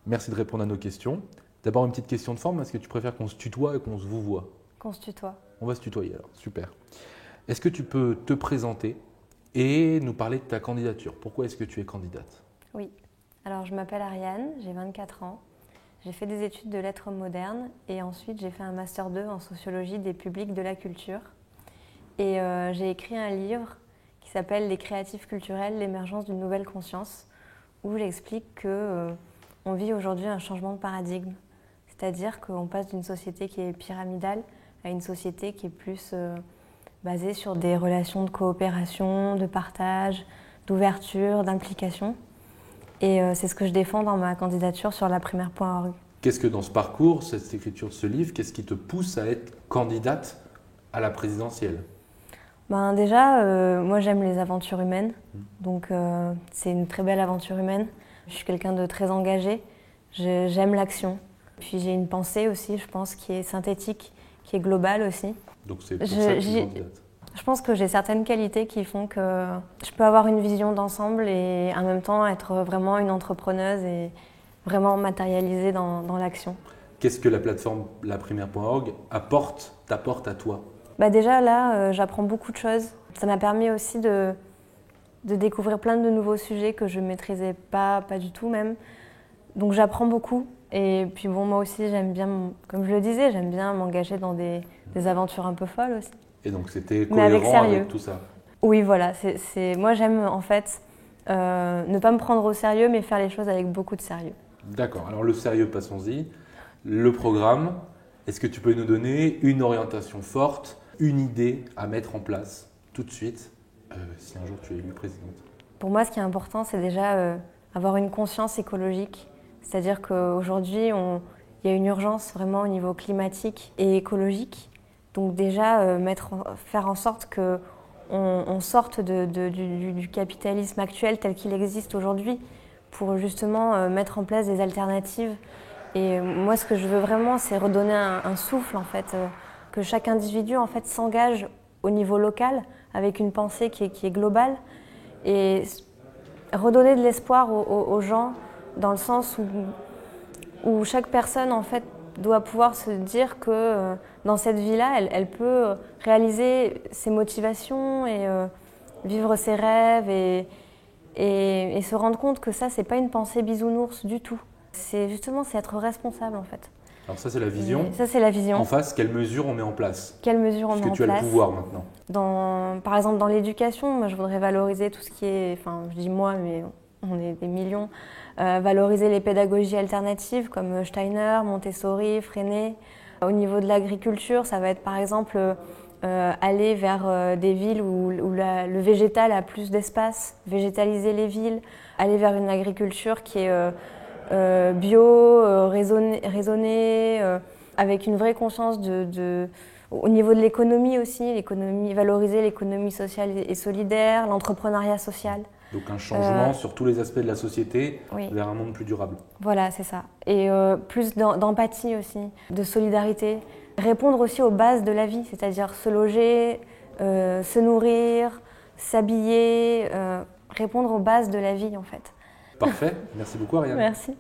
Merci de répondre à nos questions. D'abord, une petite question de forme. Est-ce que tu préfères qu'on se tutoie et qu'on se vouvoie? Qu'on se tutoie. On va se tutoyer alors, super. Est-ce que tu peux te présenter et nous parler de ta candidature? Pourquoi est-ce que tu es candidate? Oui. Alors, je m'appelle Ariane, j'ai 24 ans. J'ai fait des études de lettres modernes et ensuite j'ai fait un master 2 en sociologie des publics de la culture. Et j'ai écrit un livre qui s'appelle Les créatifs culturels, l'émergence d'une nouvelle conscience, où j'explique que on vit aujourd'hui un changement de paradigme. C'est-à-dire qu'on passe d'une société qui est pyramidale à une société qui est plus basée sur des relations de coopération, de partage, d'ouverture, d'implication. Et c'est ce que je défends dans ma candidature sur laprimaire.org. Qu'est-ce que dans ce parcours, cette écriture de ce livre, qu'est-ce qui te pousse à être candidate à la présidentielle? Déjà, moi j'aime les aventures humaines, donc c'est une très belle aventure humaine. Je suis quelqu'un de très engagé, j'aime l'action. Puis j'ai une pensée aussi, je pense, qui est synthétique, qui est globale aussi. Donc c'est pour ça que tu es candidate. Je pense que j'ai certaines qualités qui font que je peux avoir une vision d'ensemble et en même temps être vraiment une entrepreneuse et vraiment matérialisée dans l'action. Qu'est-ce que la plateforme laprimaire.org t'apporte à toi? Déjà là, j'apprends beaucoup de choses. Ça m'a permis aussi de découvrir plein de nouveaux sujets que je ne maîtrisais pas du tout même. Donc j'apprends beaucoup. Et puis bon, moi aussi, j'aime bien, comme je le disais, j'aime bien m'engager dans des aventures un peu folles aussi. Et donc c'était Mais avec cohérent sérieux. avec tout ça? Oui, voilà. Moi, j'aime en fait ne pas me prendre au sérieux, mais faire les choses avec beaucoup de sérieux. D'accord. Alors le sérieux, passons-y. Le programme, est-ce que tu peux nous donner une orientation forte, une idée à mettre en place tout de suite si un jour tu es élue présidente? Pour moi, ce qui est important, c'est déjà avoir une conscience écologique. C'est-à-dire qu'aujourd'hui, il y a une urgence vraiment au niveau climatique et écologique. Donc déjà, faire en sorte qu'on sorte du capitalisme actuel tel qu'il existe aujourd'hui pour justement mettre en place des alternatives. Et moi, ce que je veux vraiment, c'est redonner un souffle, en fait, que chaque individu en fait, s'engage au niveau local avec une pensée qui est globale et redonner de l'espoir aux gens dans le sens où chaque personne en fait, doit pouvoir se dire que dans cette vie-là, elle peut réaliser ses motivations et vivre ses rêves et se rendre compte que ça, c'est pas une pensée bisounours du tout. C'est être responsable en fait. Alors ça, c'est la vision. Et ça, c'est la vision. En face, quelles mesures on met en place? Quelles mesures on met en place? Parce que tu as le pouvoir maintenant. Par exemple, dans l'éducation, moi, je voudrais valoriser tout ce qui est, enfin, je dis moi, mais on est des millions, valoriser les pédagogies alternatives comme Steiner, Montessori, Freinet. Au niveau de l'agriculture, ça va être par exemple aller vers des villes où le végétal a plus d'espace, végétaliser les villes, aller vers une agriculture qui est bio, raisonnée, avec une vraie conscience au niveau de l'économie aussi, valoriser l'économie sociale et solidaire, l'entrepreneuriat social. Donc un changement sur tous les aspects de la société vers un monde plus durable. Voilà, c'est ça. Et plus d'empathie aussi, de solidarité. Répondre aussi aux bases de la vie, c'est-à-dire se loger, se nourrir, s'habiller, répondre aux bases de la vie en fait. Parfait, merci beaucoup Ariane. Merci.